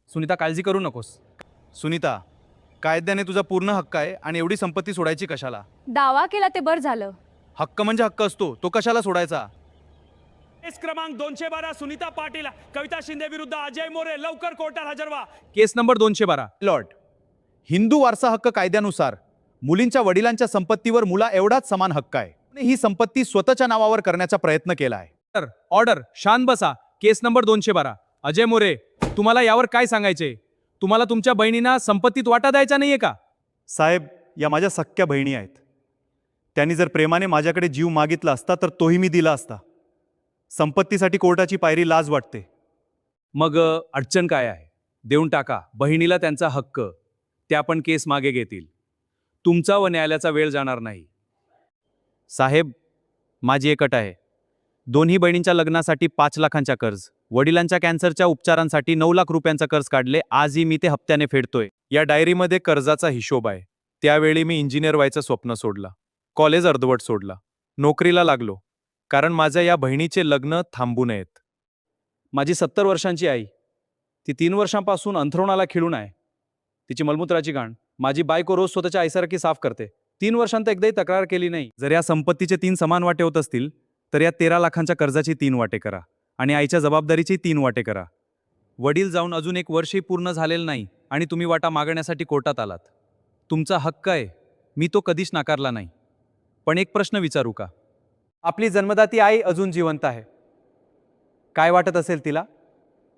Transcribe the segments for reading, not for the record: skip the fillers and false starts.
सुनीता, काळजी करू नकोस. सुनीता, कायद्याने तुझा पूर्ण हक्क आहे आणि एवढी संपत्ती सोडायची कशाला? दावा केला ते बरं झालं. हक्क म्हणजे हक्क असतो, तो कशाला सोडायचा? केस क्रमांक 212 सुनीता पाटील कविता शिंदे विरुद्ध अजय मोरे लवकर कोर्टात हजर व्हा. केस नंबर 212. लॉर्ड, हिंदू वारसा हक्क कायद्यानुसार मुलींच्या वडिलांच्या संपत्तीवर मुला एवढाच समान हक्क आहे. ही संपत्ती स्वतःच्या नावावर करण्याचा प्रयत्न केला आहे. ऑर्डर, शांत बसा. केस नंबर 212. अजय मोरे, तुम्हाला यावर काय सांगायचे? तुम्हाला तुमच्या बहिणींना संपत्तीत वाटा द्यायचा नाहीये का? साहेब, या माझ्या सख्या बहिणी आहेत. त्यांनी जर प्रेमाने माझ्याकडे जीव मागितला असता तर तोही मी दिला असता. संपत्तीसाठी कोर्टाची पायरी लाज वाटते. मग अडचण काय आहे? देऊन टाका बहिणीला त्यांचा हक्क. त्या पण केस मागे घेतील. तुमचा व न्यायालयाचा वेळ जाणार नाही. साहेब, माझी एक अट आहे. दोन्ही बहिणींच्या लग्नासाठी 5 लाखांच्या कर्ज, वडिलांच्या कॅन्सरच्या उपचारांसाठी 9 लाख रुपयांचा कर्ज काढले. आजही मी ते हप्त्याने फेडतोय. या डायरीमध्ये कर्जाचा हिशोब आहे. त्यावेळी मी इंजिनियर व्हायचं स्वप्न सोडलं, कॉलेज अर्धवट सोडला, नोकरीला लागलो, कारण माझ्या या बहिणीचे लग्न थांबू नयेत. माझी 70 वर्षांची आई, ती 3 वर्षांपासून अंथरुणाला खिळून आहे. तिची मलमूत्राची घाण माझी बायको रोज स्वतःच्या आईसारखी साफ करते. 3 वर्षांत एकदाही तक्रार केली नाही. जर या संपत्तीचे 3 समान वाटे होत असतील तर या 13 लाखांच्या कर्जाची 3 वाटे करा आणि आईच्या जबाबदारीची 3 वाटे करा. वडील जाऊन अजून 1 वर्षही पूर्ण झालेलं नाही आणि तुम्ही वाटा मागण्यासाठी कोर्टात आलात. तुमचा हक्क आहे, मी तो कधीच नाकारला नाही. पण एक प्रश्न विचारू का? आपली जन्मदाती आई अजून जिवंत आहे. काय वाटत असेल तिला?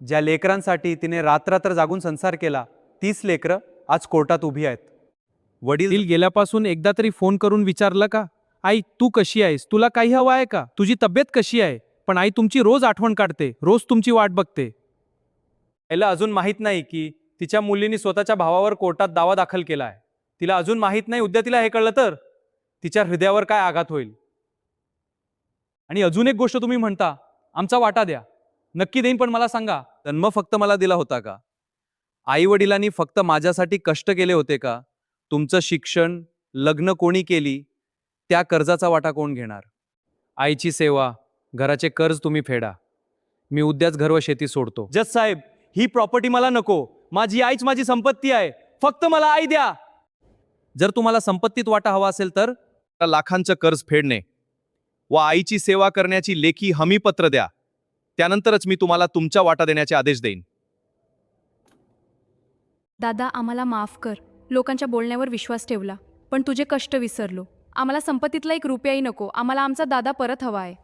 ज्या लेकरांसाठी तिने रात्र जागून संसार केला, तीच लेकरं आज कोर्टात उभी आहेत. वडील गेल्यापासून एकदा तरी फोन करून विचारलं का, आई तू कशी आहेस, तुला काही हवं आहे का, तुझी तब्येत कशी आहे? पण आई तुमची रोज आठवण काढते, रोज तुमची वाट बघते. याला अजून माहीत नाही की तिच्या मुलींनी स्वतःच्या भावावर कोर्टात दावा दाखल केला आहे. तिला अजून माहीत नाही, उद्या तिला हे कळलं तर तिच्या हृदयावर काय आघात होईल. आणि अजून एक गोष्ट तुम्ही म्हणता, आमचा वाटा द्या. नक्की देईन, पण मला सांगा, जन्म फक्त मला दिला होता का? आई वडिलांनी फक्त माझ्यासाठी कष्ट केले होते का? तुमचं शिक्षण, लग्न कोणी केली, त्या कर्जाचा वाटा कोण घेणार? आईची सेवा, घराचे कर्ज तुम्ही फेडा. मी उद्याच घर व शेती सोडतो. जज साहेब, ही प्रॉपर्टी मला नको. माझी आईच माझी संपत्ती आहे. फक्त मला आई द्या. जर तुम्हाला संपत्तीत वाटा हवा असेल तर लाखांचं कर्ज फेडणे व आईची सेवा करण्याची लेखी हमीपत्र द्या. त्यानंतरच मी तुम्हाला तुमचा वाटा देण्याचे आदेश देईन. दादा, आम्हाला माफ कर. लोकांच्या बोलण्यावर विश्वास ठेवला, पण तुझे कष्ट विसरलो. आम्हाला संपत्तीतला 1 रुपयाही नको. आम्हाला आमचा दादा परत हवा आहे.